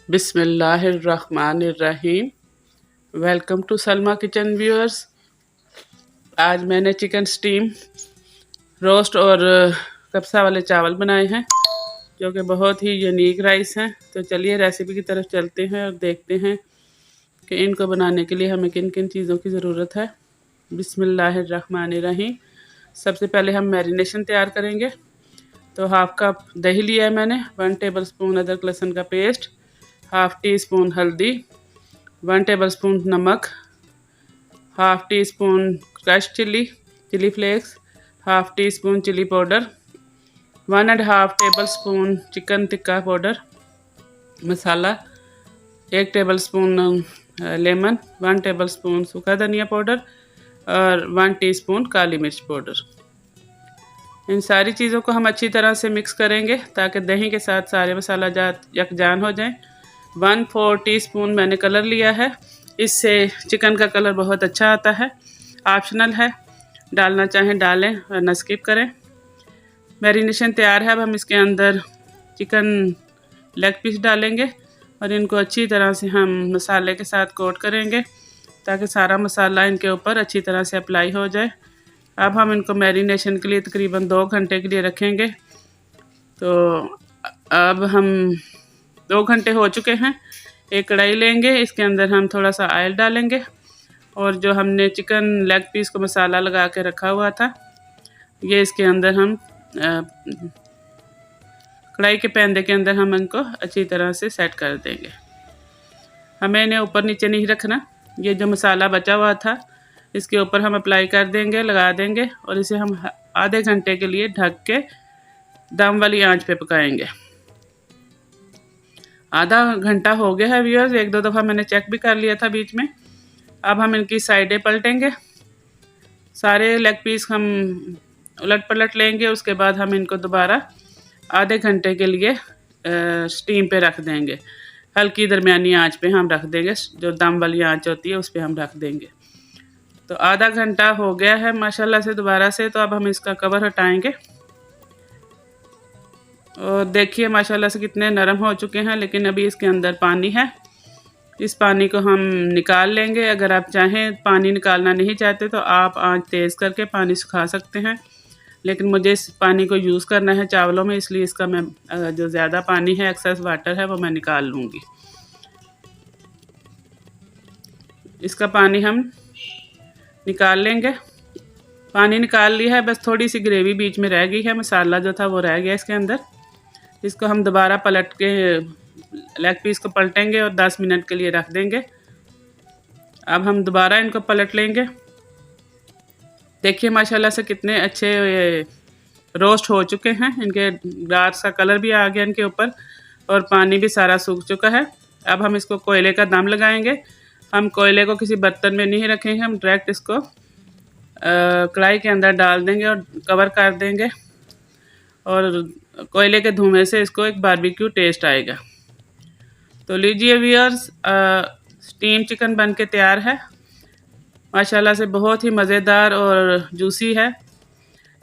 बिस्मिल्लाहिर्रहमानिर्रहीम। Welcome to Salma kitchen viewers. आज मैंने चिकन स्टीम रोस्ट और कब्सा वाले चावल बनाए हैं जो कि बहुत ही यूनिक राइस हैं। तो चलिए रेसिपी की तरफ चलते हैं और देखते हैं कि इनको बनाने के लिए हमें किन किन चीज़ों की ज़रूरत है। बिस्मिल्लाहिर्रहमानिर्रहीम। सबसे पहले हम मैरिनेशन तैयार करेंगे। तो हाफ़ कप दही लिया है मैंने, 1 टेबलस्पून अदरक लहसुन का पेस्ट, हाफ़ टी स्पून हल्दी, 1 टेबलस्पून नमक, half teaspoon crush chilli flakes, half teaspoon chilli powder, 1.5 tablespoon chicken tikka powder masala, 1 tablespoon lemon, 1 tablespoon सूखा धनिया पाउडर और 1 टीस्पून काली मिर्च पाउडर। इन सारी चीज़ों को हम अच्छी तरह से मिक्स करेंगे ताकि दही के साथ सारे मसाला जात यकजान हो जाएं। 1/4 टीस्पून मैंने कलर लिया है, इससे चिकन का कलर बहुत अच्छा आता है। ऑप्शनल है, डालना चाहें डालें वरना स्किप करें। मैरिनेशन तैयार है। अब हम इसके अंदर चिकन लेग पीस डालेंगे और इनको अच्छी तरह से हम मसाले के साथ कोट करेंगे ताकि सारा मसाला इनके ऊपर अच्छी तरह से अप्लाई हो जाए। अब हम इनको मैरिनेशन के लिए तकरीबन 2 घंटे के लिए रखेंगे। तो अब हम 2 घंटे हो चुके हैं। एक कढ़ाई लेंगे, इसके अंदर हम थोड़ा सा ऑयल डालेंगे और जो हमने चिकन लेग पीस को मसाला लगा के रखा हुआ था ये इसके अंदर हम कढ़ाई के पैंदे के अंदर हम इनको अच्छी तरह से सेट कर देंगे। हमें इन्हें ऊपर नीचे नहीं रखना। ये जो मसाला बचा हुआ था इसके ऊपर हम अप्लाई कर देंगे, लगा देंगे और इसे हम आधे घंटे के लिए ढक के दम वाली आंच पे पकाएंगे। आधा घंटा हो गया है व्यूअर्स, 1-2 दफ़ा मैंने चेक भी कर लिया था बीच में। अब हम इनकी साइडें पलटेंगे, सारे लेग पीस हम उलट पलट लेंगे। उसके बाद हम इनको दोबारा आधे घंटे के लिए स्टीम पे रख देंगे। हल्की दरमियानी आंच पे हम रख देंगे, जो दम वाली आंच होती है उस पर हम रख देंगे। तो आधा घंटा हो गया है माशाल्लाह से दोबारा से। तो अब हम इसका कवर हटाएंगे और देखिए माशाल्लाह से कितने नरम हो चुके हैं, लेकिन अभी इसके अंदर पानी है। इस पानी को हम निकाल लेंगे। अगर आप चाहें पानी निकालना नहीं चाहते तो आप आंच तेज़ करके पानी सुखा सकते हैं, लेकिन मुझे इस पानी को यूज़ करना है चावलों में, इसलिए इसका मैं जो ज़्यादा पानी है, एक्सेस वाटर है, वो मैं निकाल लूँगी। इसका पानी हम निकाल लेंगे। पानी निकाल लिया है, बस थोड़ी सी ग्रेवी बीच में रह गई है, मसाला जो था वो रह गया इसके अंदर। इसको हम दोबारा पलट के लेग पीस को पलटेंगे और 10 मिनट के लिए रख देंगे। अब हम दोबारा इनको पलट लेंगे। देखिए माशाल्लाह से कितने अच्छे रोस्ट हो चुके हैं। इनके ग्लास का कलर भी आ गया इनके ऊपर और पानी भी सारा सूख चुका है। अब हम इसको कोयले का दम लगाएंगे। हम कोयले को किसी बर्तन में नहीं रखेंगे, हम डायरेक्ट इसको कढ़ाई के अंदर डाल देंगे और कवर कर देंगे और कोयले के धुएं से इसको एक बारबेक्यू टेस्ट आएगा। तो लीजिए व्यूअर्स, स्टीम चिकन बन के तैयार है। माशाल्लाह से बहुत ही मज़ेदार और जूसी है।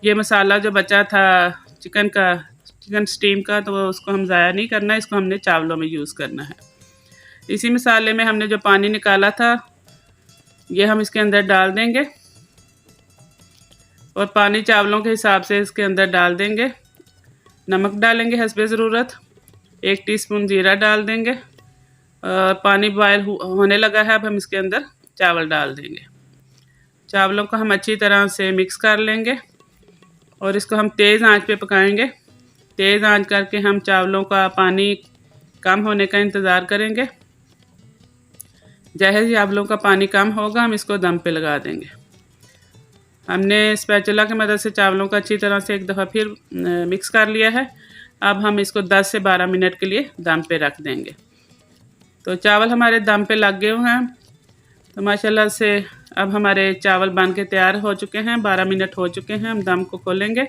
ये मसाला जो बचा था चिकन स्टीम का, तो उसको हम ज़ाया नहीं करना, इसको हमने चावलों में यूज़ करना है। इसी मसाले में हमने जो पानी निकाला था ये हम इसके अंदर डाल देंगे और पानी चावलों के हिसाब से इसके अंदर डाल देंगे। नमक डालेंगे हस्बे ज़रूरत, 1 टीस्पून जीरा डाल देंगे। पानी बॉयल होने लगा है, अब हम इसके अंदर चावल डाल देंगे। चावलों को हम अच्छी तरह से मिक्स कर लेंगे और इसको हम तेज़ आंच पे पकाएंगे। तेज़ आंच करके हम चावलों का पानी कम होने का इंतज़ार करेंगे। जैसे ही चावलों का पानी कम होगा हम इसको दम पे लगा देंगे। हमने स्पैचुला की मदद से चावलों को अच्छी तरह से एक दफ़ा फिर मिक्स कर लिया है। अब हम इसको 10 से 12 मिनट के लिए दम पे रख देंगे। तो चावल हमारे दम पे लग गए हुए हैं। तो माशाल्लाह से अब हमारे चावल बन के तैयार हो चुके हैं। 12 मिनट हो चुके हैं। हम दम को खोलेंगे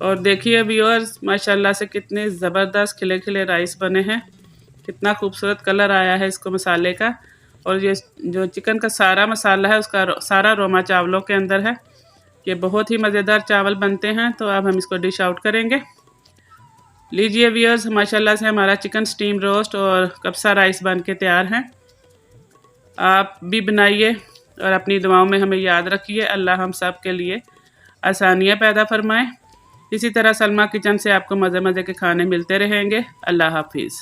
और देखिए व्यूअर्स माशाल्लाह से कितने ज़बरदस्त खिले खिले राइस बने हैं। कितना खूबसूरत कलर आया है इसको मसाले का, और ये जो चिकन का सारा मसाला है उसका सारा रोमा चावलों के अंदर है। ये बहुत ही मज़ेदार चावल बनते हैं। तो अब हम इसको डिश आउट करेंगे। लीजिए व्यूअर्स, माशाल्लाह से हमारा चिकन स्टीम रोस्ट और कब्सा राइस बन के तैयार हैं। आप भी बनाइए और अपनी दुआओं में हमें याद रखिए। अल्लाह हम सब के लिए आसानियाँ पैदा फरमाएँ। इसी तरह सलमा किचन से आपको मज़े मज़े के खाने मिलते रहेंगे। अल्लाह हाफिज़।